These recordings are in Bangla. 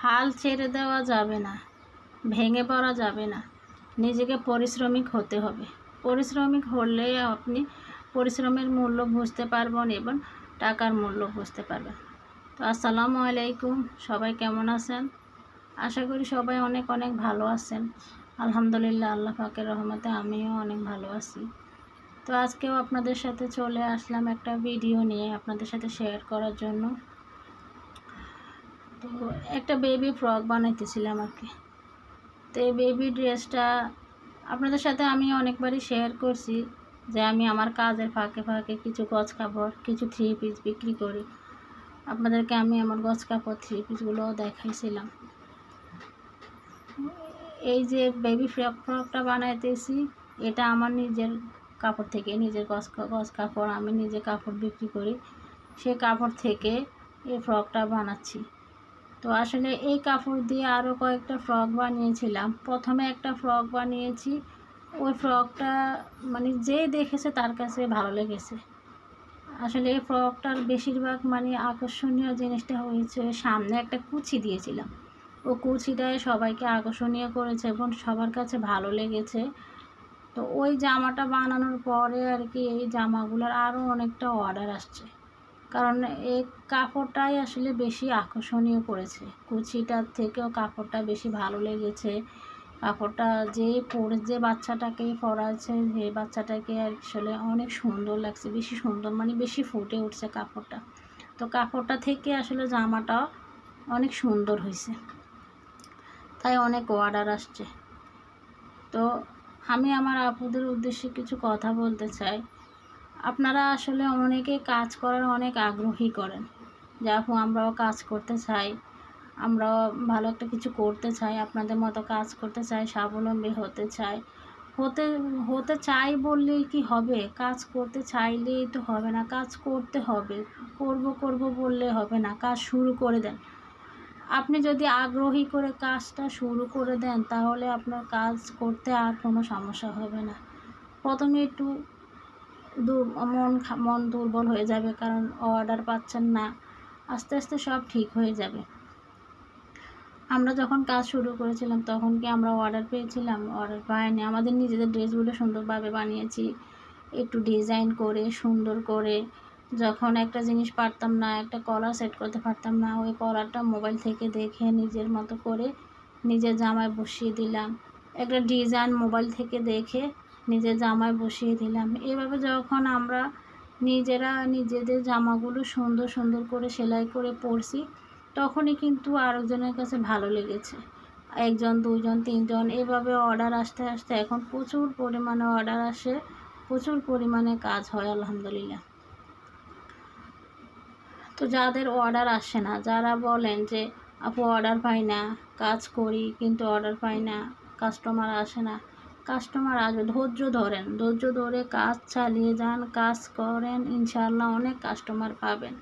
হাল ছেড়ে দেওয়া যাবে না, ভেঙে পড়া যাবে না, নিজেকে পরিশ্রমিক হতে হবে। পরিশ্রমিক হলে আপনি পরিশ্রমের মূল্য বুঝতে পারবেন এবং টাকার মূল্য বুঝতে পারবেন। তো আসসালামু আলাইকুম, সবাই কেমন আছেন? আশা করি সবাই অনেক অনেক ভালো আছেন। আলহামদুলিল্লাহ, আল্লাহ পাকের রহমতে আমিও অনেক ভালো আছি। তো আজকেও আপনাদের সাথে চলে আসলাম একটা ভিডিও নিয়ে আপনাদের সাথে শেয়ার করার জন্য। তো একটা বেবি ফ্রক বানাইতেছিলাম আর কি। তো এই বেবি ড্রেসটা আপনাদের সাথে আমি অনেকবারই শেয়ার করছি যে আমি আমার কাজের ফাঁকে ফাঁকে কিছু গজ কাপড়, কিছু থ্রি পিস বিক্রি করি। আপনাদেরকে আমি আমার গজ কাপড় থ্রি পিসগুলোও দেখাইছিলাম। এই যে বেবি ফ্রকটা বানাইতেছি, এটা আমার নিজের কাপড় থেকে, নিজের গজ কাপড়, আমি নিজে কাপড় বিক্রি করি, সে কাপড় থেকে এই ফ্রকটা বানাচ্ছি। তো আসলে এই কাপড় দিয়ে আরও কয়েকটা ফ্রক বানিয়েছিলাম। প্রথমে একটা ফ্রক বানিয়েছি, ওই ফ্রকটা মানে যে দেখেছে তার কাছে ভালো লেগেছে। আসলে এই ফ্রকটার বেশিরভাগ আকর্ষণীয় জিনিসটা হয়েছে সামনে একটা কুচি দিয়েছিলাম, ও কুচিটায় সবাইকে আকর্ষণীয় করেছে এবং সবার কাছে ভালো লেগেছে। তো ওই জামাটা বানানোর পরে আর কি এই জামাগুলোর আরও অনেকটা অর্ডার আসছে, কারণ এই কাপড়টাই আসলে বেশি আকর্ষণীয় করেছে। কুচিটার থেকেও কাপড়টা বেশি ভালো লেগেছে। কাপড়টা যে বাচ্চাটাকে পরাচ্ছে, যে বাচ্চাটাকে আসলে অনেক সুন্দর লাগছে, বেশি সুন্দর বেশি ফুটে উঠছে কাপড়টা। তো কাপড়টা থেকে আসলে জামাটা অনেক সুন্দর হয়েছে, তাই অনেক অর্ডার আসছে। তো আমি আমার আপুদের উদ্দেশ্যে কিছু কথা বলতে চাই। আপনারা আসলে অনেকে কাজ করার অনেক আগ্রহী করেন যে আপু আমরাও কাজ করতে চাই, আমরাও ভালো একটা কিছু করতে চাই, আপনাদের মতো কাজ করতে চাই, স্বাবলম্বী হতে চাই। হতে চাই বললেই কি হবে? কাজ করতে চাইলেই তো হবে না, কাজ করতে হবে। করব বললে হবে না, কাজ শুরু করে দেন। আপনি যদি আগ্রহী করে কাজটা শুরু করে দেন তাহলে আপনার কাজ করতে আর কোনো সমস্যা হবে না। প্রথমে একটু মন দুর্বল হয়ে যাবে, কারণ অর্ডার পাচ্ছেন না। আস্তে আস্তে সব ঠিক হয়ে যাবে। আমরা যখন কাজ শুরু করেছিলাম তখন কি আমরা অর্ডার পেয়েছিলাম? অর্ডার পাইনি। আমাদের নিজেদের ড্রেসগুলো সুন্দরভাবে বানিয়েছি, একটু ডিজাইন করে সুন্দর করে। যখন একটা জিনিস পারতাম না, একটা কলার সেট করতে পারতাম না, ওই কলারটা মোবাইল থেকে দেখে নিজের মতো করে নিজের জামায় বসিয়ে দিলাম। একটা ডিজাইন মোবাইল থেকে দেখে নিজের জামায় বসিয়ে দিলাম। এভাবে যখন আমরা নিজেরা নিজেদের জামাগুলো সুন্দর সুন্দর করে সেলাই করে পরছি, তখনই কিন্তু আরেকজনের কাছে ভালো লেগেছে। একজন, দুইজন, তিনজন, এভাবে অর্ডার আসতে আসতে এখন প্রচুর পরিমাণে অর্ডার আসে, প্রচুর পরিমাণে কাজ হয় আলহামদুলিল্লাহ। তো যাদের অর্ডার আসে না, যারা বলেন যে আপু অর্ডার পাই না, কাজ করি কিন্তু অর্ডার পাই না, কাস্টমার আসে না, কাস্টমার আসবে। ধৈর্য ধরেন, ধৈর্য ধরে কাজ চালিয়ে যান, কাজ করেন, ইনশাআল্লাহ অনেক কাস্টমার পাবেন।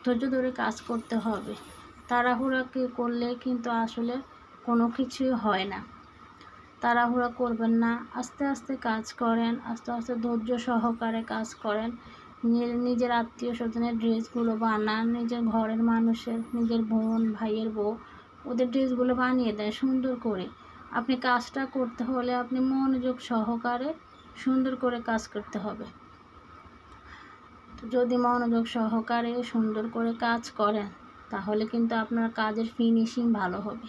ধৈর্য ধরে কাজ করতে হবে। তাড়াহুড়া করলে কিন্তু আসলে কোনো কিছুই হয় না। তাড়াহুড়া করবেন না, আস্তে আস্তে কাজ করেন, আস্তে আস্তে ধৈর্য সহকারে কাজ করেন। নিজের আত্মীয় স্বজনের ড্রেসগুলো বানান, নিজের ঘরের মানুষের, নিজের বোন ভাইয়ের বউ, ওদের ড্রেসগুলো বানিয়ে দেন সুন্দর করে। আপনি কাজটা করতে হলে আপনি মনোযোগ সহকারে সুন্দর করে কাজ করতে হবে। তো যদি মনোযোগ সহকারে সুন্দর করে কাজ করেন তাহলে কিন্তু আপনার কাজের ফিনিশিং ভালো হবে।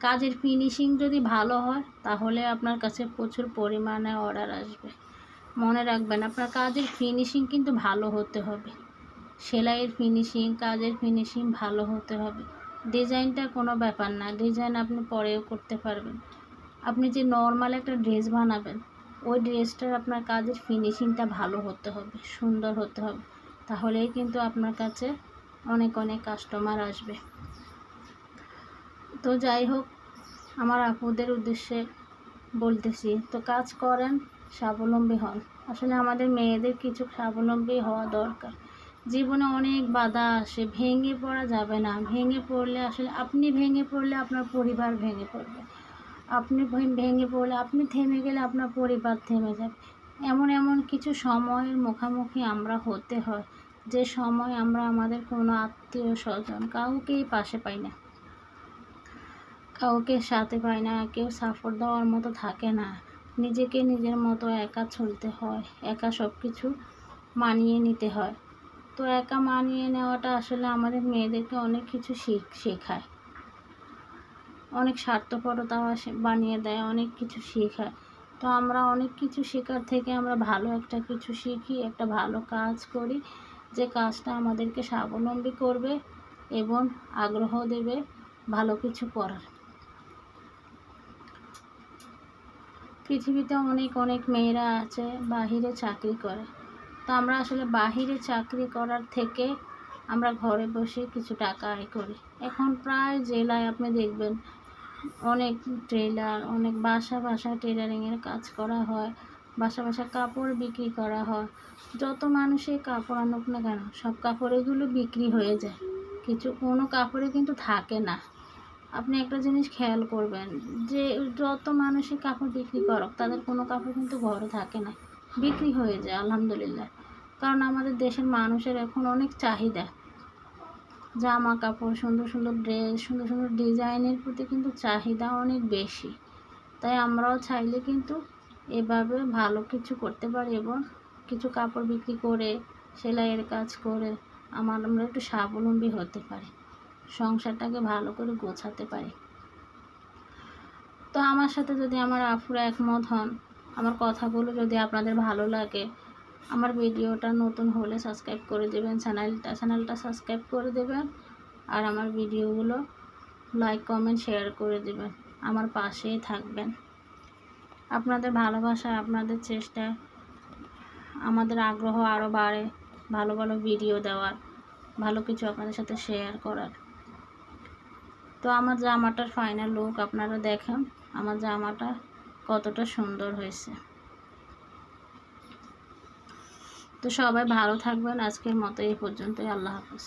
কাজের ফিনিশিং যদি ভালো হয় তাহলে আপনার কাছে প্রচুর পরিমাণে অর্ডার আসবে। মনে রাখবেন, আপনার কাজের ফিনিশিং কিন্তু ভালো হতে হবে। সেলাইয়ের ফিনিশিং, কাজের ফিনিশিং ভালো হতে হবে। ডিজাইনটা কোনো ব্যাপার না, ডিজাইন আপনি পরেও করতে পারবেন। আপনি যে নর্মাল একটা ড্রেস বানাবেন, ওই ড্রেসটার আপনার কাজের ফিনিশিংটা ভালো হতে হবে, সুন্দর হতে হবে। তাহলেই কিন্তু আপনার কাছে অনেক অনেক কাস্টমার আসবে। তো যাই হোক, আমার আপুদের উদ্দেশ্যে বলতেছি, তো কাজ করেন, স্বাবলম্বী হন। আসলে আমাদের মেয়েদের কিছু স্বাবলম্বী হওয়া দরকার। জীবনে অনেক বাধা আসে, ভেঙে পড়া যাবে না। ভেঙে পড়লে আসলে আপনি ভেঙে পড়লে আপনার পরিবার ভেঙে পড়বে। আপনি ভেঙে পড়লে, আপনি থেমে গেলে আপনার পরিবার থেমে যাবে। এমন এমন কিছু সময়ের মুখোমুখি আমরা হতে হয় যে সময় আমরা আমাদের কোনো আত্মীয় স্বজন কাউকেই পাশে পাই না। কাউকে সাথে পাই না, কেউ সাপোর্ট দেওয়ার মতো থাকে না। নিজেকে নিজের মতো একা চলতে হয়, একা সব কিছু মানিয়ে নিতে হয়। তো একা মানিয়ে নেওয়াটা আসলে আমাদের মেয়েদেরকে অনেক কিছু শেখায়, অনেক স্বার্থপরতাও বানিয়ে দেয়, অনেক কিছু শেখায়। তো আমরা অনেক কিছু শেখার থেকে আমরা ভালো একটা কিছু শিখি, একটা ভালো কাজ করি, যে কাজটা আমাদেরকে স্বাবলম্বী করবে এবং আগ্রহ দেবে ভালো কিছু করার। পৃথিবীতে অনেক অনেক মেয়েরা আছে বাহিরে চাকরি করে। তো আমরা আসলে বাহিরে চাকরি করার থেকে আমরা ঘরে বসে কিছু টাকা আয় করি। এখন প্রায় জেলায় আপনি দেখবেন অনেক টেলার, অনেক বাসা টেলারিংয়ের কাজ করা হয়, বাসা কাপড় বিক্রি করা হয়। যত মানুষই কাপড় আনুক না কেন, সব কাপড়গুলো বিক্রি হয়ে যায়, কোনো কাপড়ে কিন্তু থাকে না। আপনি একটা জিনিস খেয়াল করবেন যে যত মানুষই কাপড় বিক্রি করুক, তাদের কোনো কাপড় কিন্তু ঘরে থাকে না, বিক্রি হয়ে যায় আলহামদুলিল্লাহ। কারণ আমাদের দেশের মানুষের এখন অনেক চাহিদা, জামা কাপড়, সুন্দর সুন্দর ড্রেস, সুন্দর সুন্দর ডিজাইনের প্রতি কিন্তু চাহিদা অনেক বেশি। তাই আমরাও চাইলে কিন্তু এভাবে ভালো কিছু করতে পারি এবং কিছু কাপড় বিক্রি করে, সেলাইয়ের কাজ করে আমরা একটু স্বাবলম্বী হতে পারি, সংসারটাকে ভালো করে গোছাতে পারি। তো আমার সাথে যদি আমার আপুরা একমত হন, আমার কথাগুলো যদি আপনাদের ভালো লাগে, আমার ভিডিওটা নতুন হলে সাবস্ক্রাইব করে দেবেন, চ্যানেলটা সাবস্ক্রাইব করে দেবেন, আর আমার ভিডিওগুলো লাইক কমেন্ট শেয়ার করে দেবেন, আমার পাশেই থাকবেন। আপনাদের ভালোবাসা, আপনাদের চেষ্টায় আমাদের আগ্রহ আরও বাড়ে ভালো ভালো ভিডিও দেওয়ার, ভালো কিছু আপনাদের সাথে শেয়ার করার। তো আমার জামাটার ফাইনাল লুক আপনারা দেখেন, আমার জামাটা কতটা সুন্দর হয়েছে। তো সবাই ভালো থাকবেন, আজকের মতো এই পর্যন্তই, আল্লাহ হাফেজ।